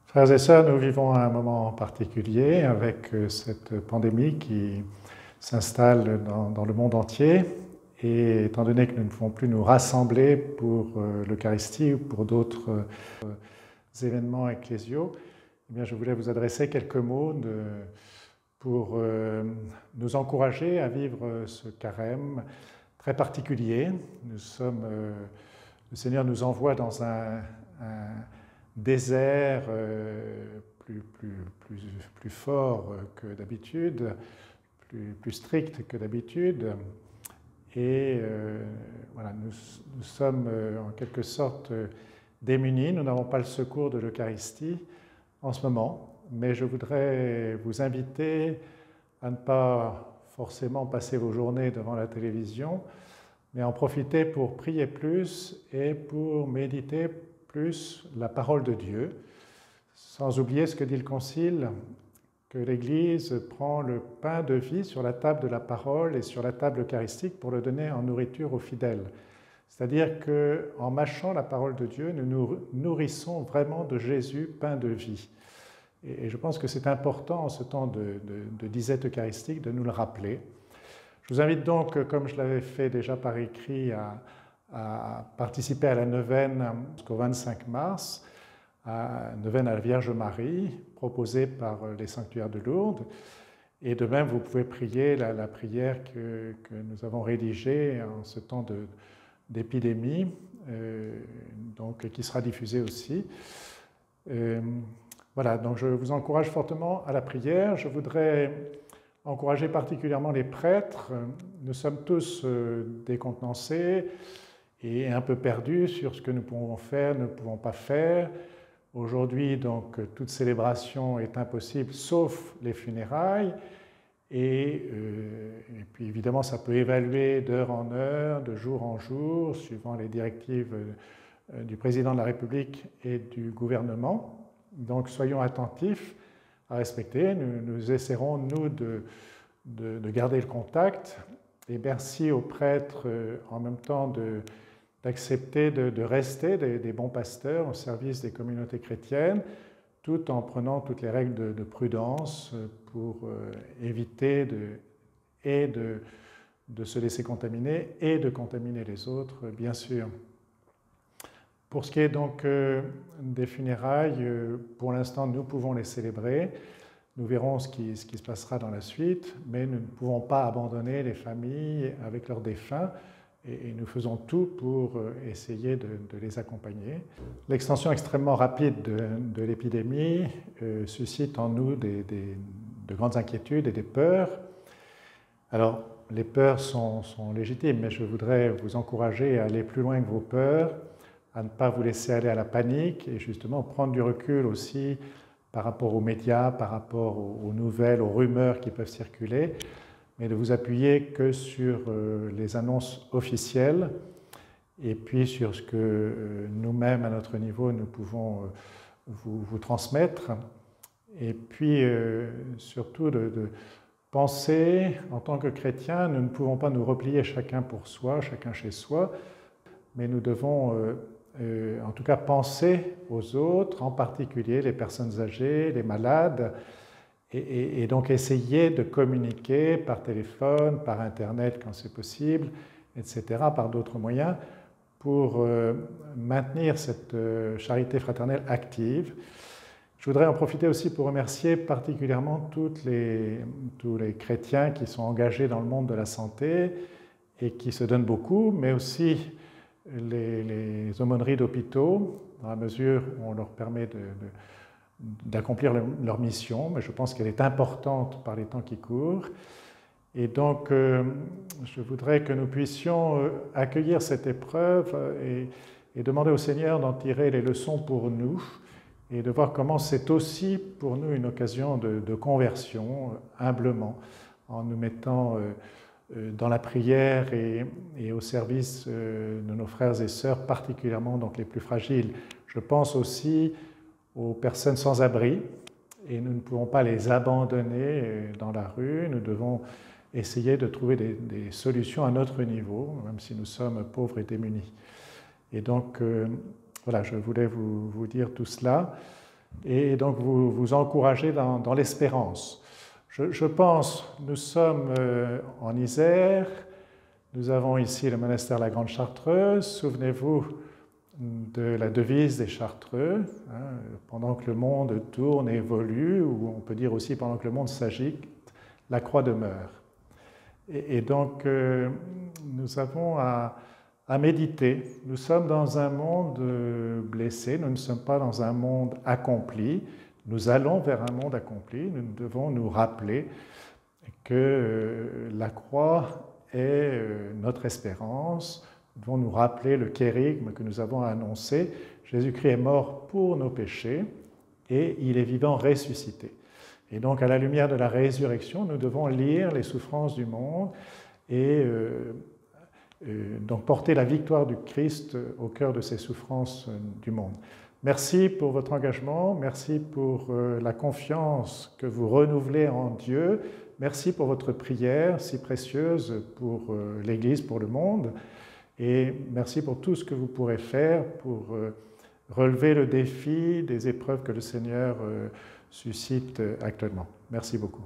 Frères et sœurs, nous vivons un moment particulier avec cette pandémie qui s'installe dans le monde entier. Et étant donné que nous ne pouvons plus nous rassembler pour l'Eucharistie ou pour d'autres événements ecclésiaux, eh bien, je voulais vous adresser quelques mots pour nous encourager à vivre ce carême très particulier. Le Seigneur nous envoie dans un désert plus fort que d'habitude, plus strict que d'habitude. Et voilà, nous sommes en quelque sorte démunis, nous n'avons pas le secours de l'Eucharistie en ce moment, mais je voudrais vous inviter à ne pas forcément passer vos journées devant la télévision, mais en profiter pour prier plus et pour méditer plus la parole de Dieu, sans oublier ce que dit le Concile, que l'Église prend le pain de vie sur la table de la parole et sur la table eucharistique pour le donner en nourriture aux fidèles. C'est-à-dire qu'en mâchant la parole de Dieu, nous nous nourrissons vraiment de Jésus, pain de vie. Et je pense que c'est important en ce temps de disette eucharistique de nous le rappeler. Je vous invite donc, comme je l'avais fait déjà par écrit, à participer à la neuvaine jusqu'au 25 mars, à la neuvaine à la Vierge Marie, proposée par les sanctuaires de Lourdes. Et de même, vous pouvez prier la prière que nous avons rédigée en ce temps d'épidémie, donc qui sera diffusée aussi. Voilà, donc je vous encourage fortement à la prière. Je voudrais encourager particulièrement les prêtres. Nous sommes tous décontenancés et un peu perdus sur ce que nous pouvons faire, ne pouvons pas faire. Aujourd'hui, donc, toute célébration est impossible, sauf les funérailles. Et puis, évidemment, ça peut évaluer d'heure en heure, de jour en jour, suivant les directives du président de la République et du gouvernement. Donc, soyons attentifs à respecter. Nous essaierons, nous, de garder le contact. Et merci aux prêtres, en même temps, d'accepter de rester des bons pasteurs au service des communautés chrétiennes, tout en prenant toutes les règles de prudence pour éviter de se laisser contaminer et de contaminer les autres, bien sûr. Pour ce qui est donc des funérailles, pour l'instant, nous pouvons les célébrer. Nous verrons ce qui se passera dans la suite, mais nous ne pouvons pas abandonner les familles avec leurs défunts et nous faisons tout pour essayer de les accompagner. L'extension extrêmement rapide de l'épidémie suscite en nous de grandes inquiétudes et des peurs. Alors, les peurs sont légitimes, mais je voudrais vous encourager à aller plus loin que vos peurs, à ne pas vous laisser aller à la panique et justement prendre du recul aussi par rapport aux médias, par rapport aux nouvelles, aux rumeurs qui peuvent circuler, mais de vous appuyer que sur les annonces officielles et puis sur ce que nous-mêmes, à notre niveau, nous pouvons vous transmettre. Et puis surtout de penser, en tant que chrétiens, nous ne pouvons pas nous replier chacun pour soi, chacun chez soi, mais nous devons en tout cas penser aux autres, en particulier les personnes âgées, les malades, et donc essayer de communiquer par téléphone, par Internet quand c'est possible, etc., par d'autres moyens, pour maintenir cette charité fraternelle active. Je voudrais en profiter aussi pour remercier particulièrement tous les chrétiens qui sont engagés dans le monde de la santé et qui se donnent beaucoup, mais aussi les aumôneries d'hôpitaux, dans la mesure où on leur permet d'accomplir leur mission, mais je pense qu'elle est importante par les temps qui courent. Et donc, je voudrais que nous puissions accueillir cette épreuve et demander au Seigneur d'en tirer les leçons pour nous et de voir comment c'est aussi pour nous une occasion de conversion, humblement, en nous mettant dans la prière et au service de nos frères et sœurs, particulièrement donc les plus fragiles. Je pense aussi aux personnes sans abri, et nous ne pouvons pas les abandonner dans la rue, nous devons essayer de trouver des solutions à notre niveau, même si nous sommes pauvres et démunis. Et donc, voilà, je voulais vous dire tout cela. et donc vous encourager dans l'espérance. Je pense, nous sommes en Isère, nous avons ici le monastère La Grande Chartreuse, souvenez-vous de la devise des Chartreux, hein, pendant que le monde tourne et évolue, ou on peut dire aussi pendant que le monde s'agite, la croix demeure. Et donc nous avons à méditer. Nous sommes dans un monde blessé, nous ne sommes pas dans un monde accompli, nous allons vers un monde accompli, nous devons nous rappeler que la croix est notre espérance. Nous devons nous rappeler le kérygme que nous avons annoncé. Jésus-Christ est mort pour nos péchés et il est vivant ressuscité. Et donc, à la lumière de la résurrection, nous devons lire les souffrances du monde et donc porter la victoire du Christ au cœur de ces souffrances du monde. Merci pour votre engagement, merci pour la confiance que vous renouvelez en Dieu, merci pour votre prière si précieuse pour l'Église, pour le monde, et merci pour tout ce que vous pourrez faire pour relever le défi des épreuves que le Seigneur suscite actuellement. Merci beaucoup.